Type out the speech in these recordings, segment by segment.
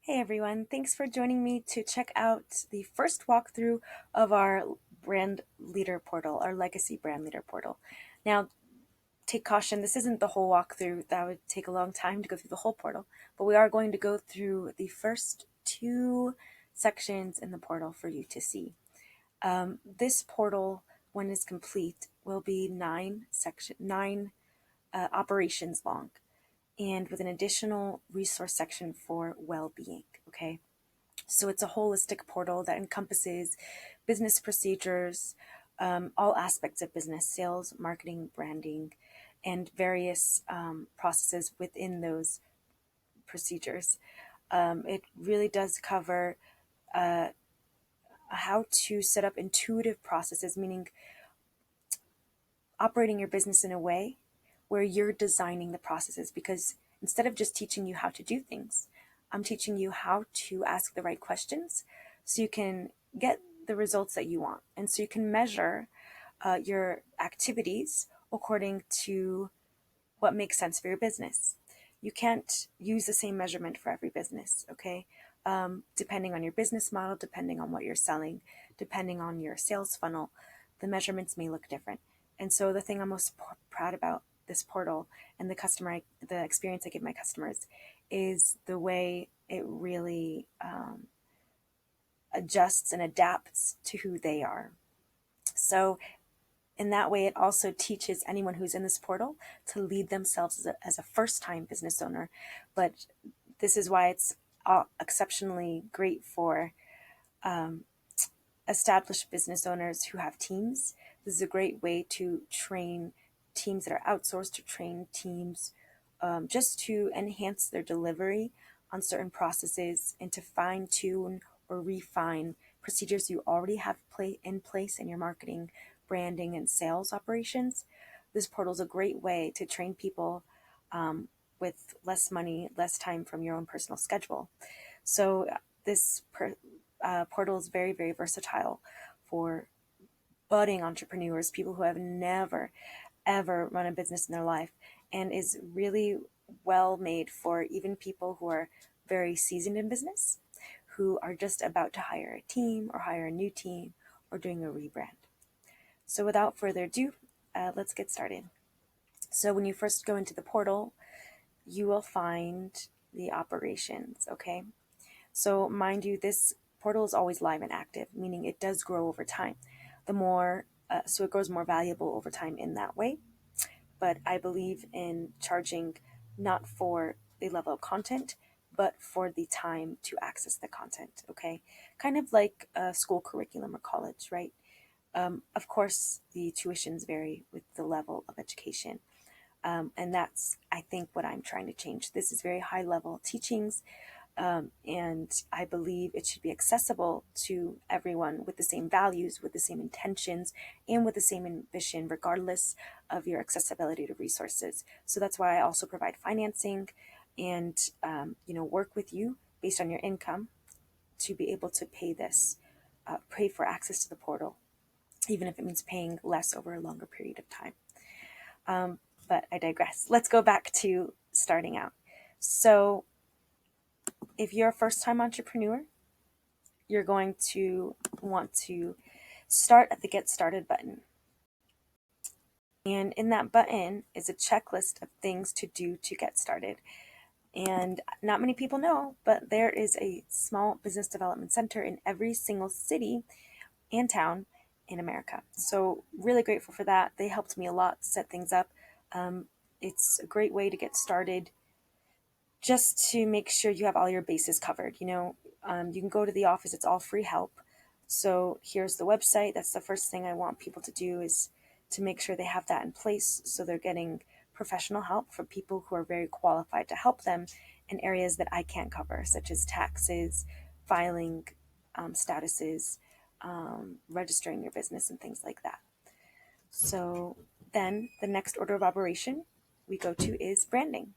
Hey everyone, thanks for joining me to check out the first walkthrough of our brand leader portal, our legacy brand leader portal. Now, take caution, this isn't the whole walkthrough. That would take a long time to go through the whole portal, but we are going to go through the first two sections in the portal for you to see. This portal, when it's complete, will be nine operations long, and with an additional resource section for well-being. Okay. So it's a holistic portal that encompasses business procedures, all aspects of business, sales, marketing, branding, and various processes within those procedures. It really does cover how to set up intuitive processes, meaning operating your business in a way where you're designing the processes, because instead of just teaching you how to do things, I'm teaching you how to ask the right questions so you can get the results that you want. And so you can measure your activities according to what makes sense for your business. You can't use the same measurement for every business, okay? Depending on your business model, depending on what you're selling, depending on your sales funnel, the measurements may look different. And so the thing I'm most proud about this portal and the experience I give my customers is the way it really adjusts and adapts to who they are. So in that way, it also teaches anyone who's in this portal to lead themselves as a first-time business owner. But this is why it's exceptionally great for established business owners who have teams. This is a great way to train teams that are outsourced, to train teams just to enhance their delivery on certain processes and to fine tune or refine procedures you already have in place in your marketing, branding, and sales operations. This portal is a great way to train people with less money, less time from your own personal schedule. So this portal is very, very versatile for budding entrepreneurs, people who have never, ever run a business in their life, and is really well made for even people who are very seasoned in business, who are just about to hire a team or hire a new team or doing a rebrand. So without further ado, let's get started. So when you first go into the portal, you will find the operations, okay? So mind you, this portal is always live and active, meaning it does grow over time. So it grows more valuable over time in that way. But I believe in charging not for the level of content, but for the time to access the content, okay? Kind of like a school curriculum or college, right? Of course, the tuitions vary with the level of education. And that's, I think, what I'm trying to change. This is very high level teachings. And I believe it should be accessible to everyone with the same values, with the same intentions, and with the same ambition, regardless of your accessibility to resources. So that's why I also provide financing and work with you based on your income to be able to pay for access to the portal, even if it means paying less over a longer period of time. But I digress. Let's go back to starting out. So if you're a first-time entrepreneur, you're going to want to start at the Get Started button. And in that button is a checklist of things to do to get started. And not many people know, but there is a small business development center in every single city and town in America. So really grateful for that. They helped me a lot to set things up. It's a great way to get started, just to make sure you have all your bases covered. You can go to the office, it's all free help. So here's the website. That's the first thing I want people to do, is to make sure they have that in place so they're getting professional help from people who are very qualified to help them in areas that I can't cover, such as taxes, filing statuses, registering your business, and things like that. So then the next order of operation we go to is branding.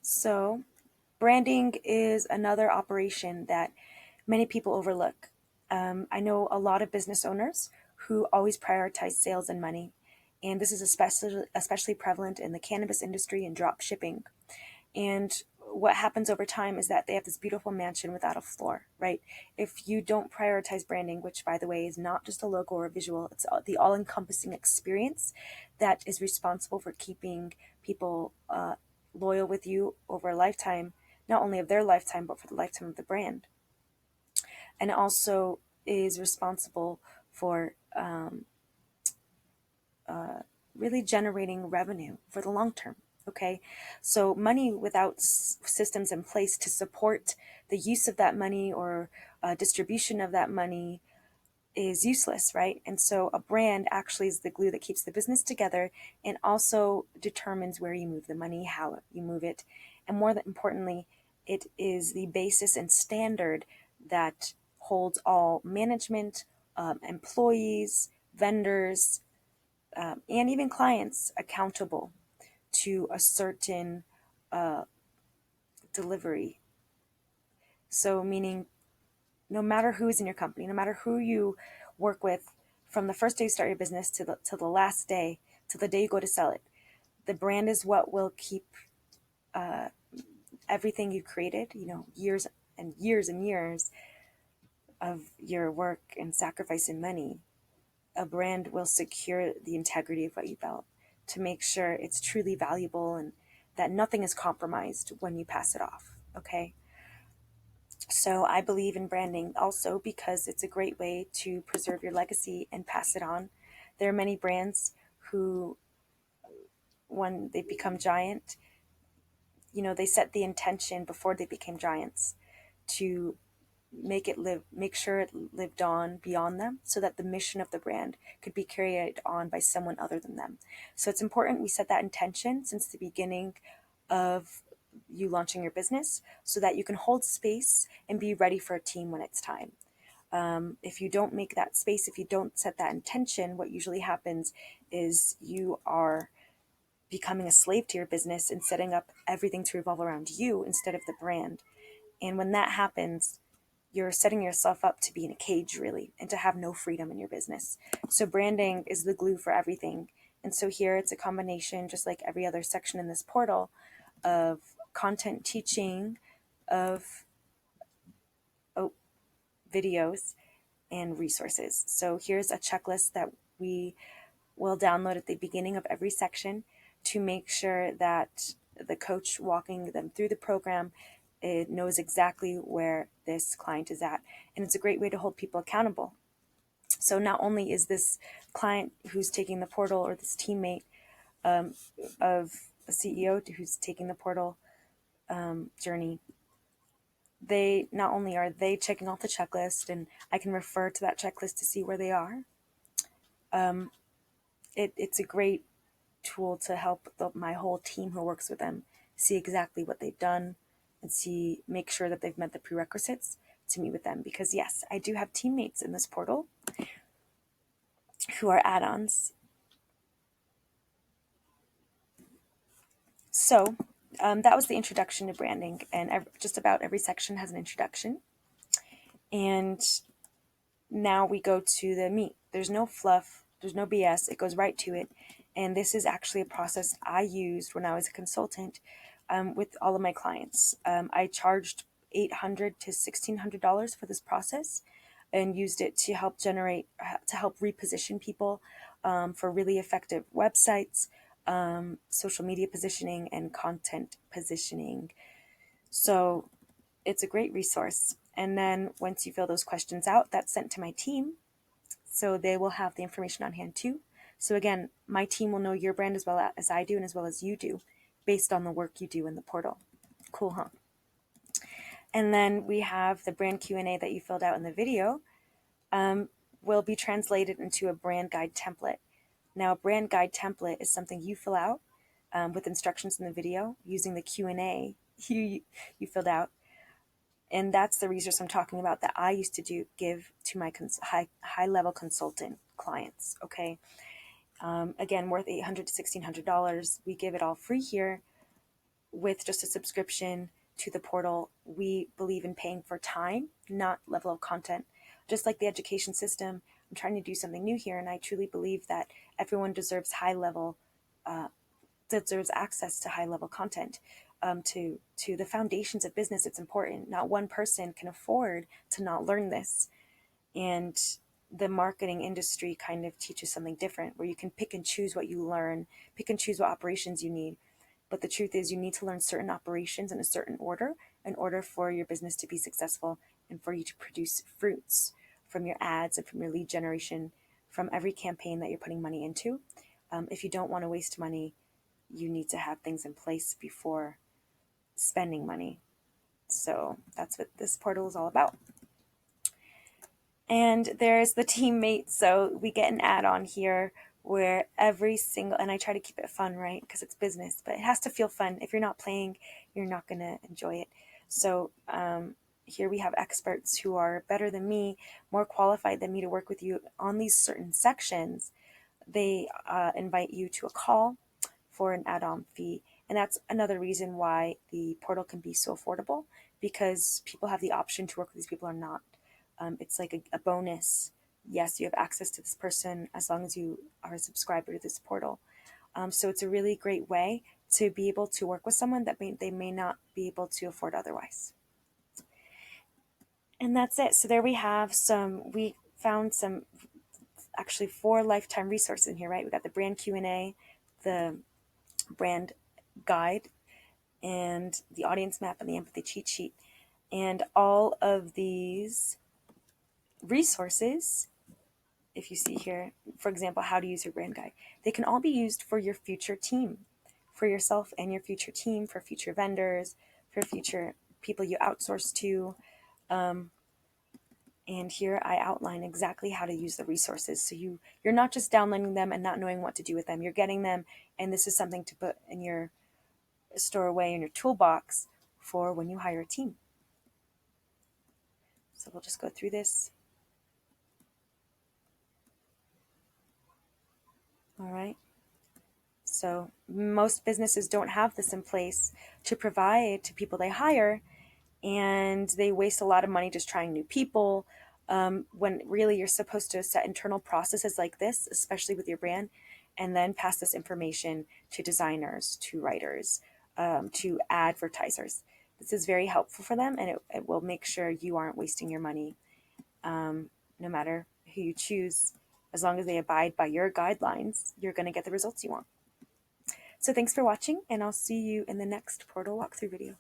So branding is another operation that many people overlook. I know a lot of business owners who always prioritize sales and money. And this is especially prevalent in the cannabis industry and drop shipping. And what happens over time is that they have this beautiful mansion without a floor, right? If you don't prioritize branding, which by the way is not just a logo or a visual, it's the all-encompassing experience that is responsible for keeping people loyal with you over a lifetime, not only of their lifetime, but for the lifetime of the brand. And it also is responsible for really generating revenue for the long term. Okay, so money without systems in place to support the use of that money or distribution of that money is useless, right? And so a brand actually is the glue that keeps the business together and also determines where you move the money, how you move it, and more importantly, it is the basis and standard that holds all management, employees, vendors, and even clients accountable to a certain delivery. So, meaning no matter who is in your company, no matter who you work with, from the first day you start your business to the last day, to the day you go to sell it, the brand is what will keep everything you created, years and years and years of your work and sacrifice and money. A brand will secure the integrity of what you built to make sure it's truly valuable and that nothing is compromised when you pass it off. Okay. So I believe in branding also because it's a great way to preserve your legacy and pass it on. There are many brands who, when they become giant, they set the intention before they became giants to make sure it lived on beyond them so that the mission of the brand could be carried on by someone other than them. So it's important we set that intention since the beginning of you launching your business so that you can hold space and be ready for a team when it's time. If you don't make that space, if you don't set that intention, what usually happens is you are becoming a slave to your business and setting up everything to revolve around you instead of the brand. And when that happens, you're setting yourself up to be in a cage, really, and to have no freedom in your business. So branding is the glue for everything. And so here it's a combination, just like every other section in this portal, of content teaching, of videos, and resources. So here's a checklist that we will download at the beginning of every section to make sure that the coach walking them through the program, it knows exactly where this client is at. And it's a great way to hold people accountable. So not only is this client who's taking the portal or this teammate of a CEO who's taking the portal journey, not only are they checking off the checklist and I can refer to that checklist to see where they are, it's a great tool to help my whole team who works with them see exactly what they've done and make sure that they've met the prerequisites to meet with them. Because yes, I do have teammates in this portal who are add-ons. So that was the introduction to branding, and just about every section has an introduction. And now we go to the meat. There's no fluff, there's no BS, it goes right to it. And this is actually a process I used when I was a consultant with all of my clients. I charged $800 to $1,600 for this process and used it to help reposition people for really effective websites, social media positioning, and content positioning. So it's a great resource. And then once you fill those questions out, that's sent to my team. So they will have the information on hand too. So again, my team will know your brand as well as I do and as well as you do based on the work you do in the portal. Cool, huh? And then we have the brand Q&A that you filled out in the video will be translated into a brand guide template. Now, a brand guide template is something you fill out with instructions in the video using the Q&A you filled out. And that's the resource I'm talking about that I used to give to my high-level consultant clients, okay? Again, worth $800 to $1,600. We give it all free here with just a subscription to the portal. We believe in paying for time, not level of content. Just like the education system, I'm trying to do something new here, and I truly believe that everyone deserves deserves access to high level content. To the foundations of business, it's important. Not one person can afford to not learn this. And the marketing industry kind of teaches something different, where you can pick and choose what you learn, pick and choose what operations you need. But the truth is, you need to learn certain operations in a certain order in order for your business to be successful and for you to produce fruits from your ads and from your lead generation, from every campaign that you're putting money into. If you don't want to waste money, you need to have things in place before spending money. So that's what this portal is all about. And there's the teammate. So we get an add-on here where every single, and I try to keep it fun, right? Because it's business, but it has to feel fun. If you're not playing, you're not going to enjoy it. So here we have experts who are better than me, more qualified than me to work with you on these certain sections. They invite you to a call for an add-on fee. And that's another reason why the portal can be so affordable, because people have the option to work with these people or not. It's like a bonus. Yes, you have access to this person as long as you are a subscriber to this portal. So it's a really great way to be able to work with someone that they may not be able to afford otherwise. And that's it. So there we have we found some, actually 4 lifetime resources in here, right? We got the brand Q&A, the brand guide, and the audience map, and the empathy cheat sheet. And all of these resources, if you see here, for example, how to use your brand guide, they can all be used for your future team, for yourself and your future team, for future vendors, for future people you outsource to. And here I outline exactly how to use the resources. So you're not just downloading them and not knowing what to do with them. You're getting them, and this is something to put in your store away in your toolbox for when you hire a team. So we'll just go through this. All right. So most businesses don't have this in place to provide to people they hire, and they waste a lot of money just trying new people, when really you're supposed to set internal processes like this, especially with your brand, and then pass this information to designers, to writers, to advertisers. This is very helpful for them, and it will make sure you aren't wasting your money, no matter who you choose. As long as they abide by your guidelines, you're going to get the results you want. So thanks for watching, and I'll see you in the next portal walkthrough video.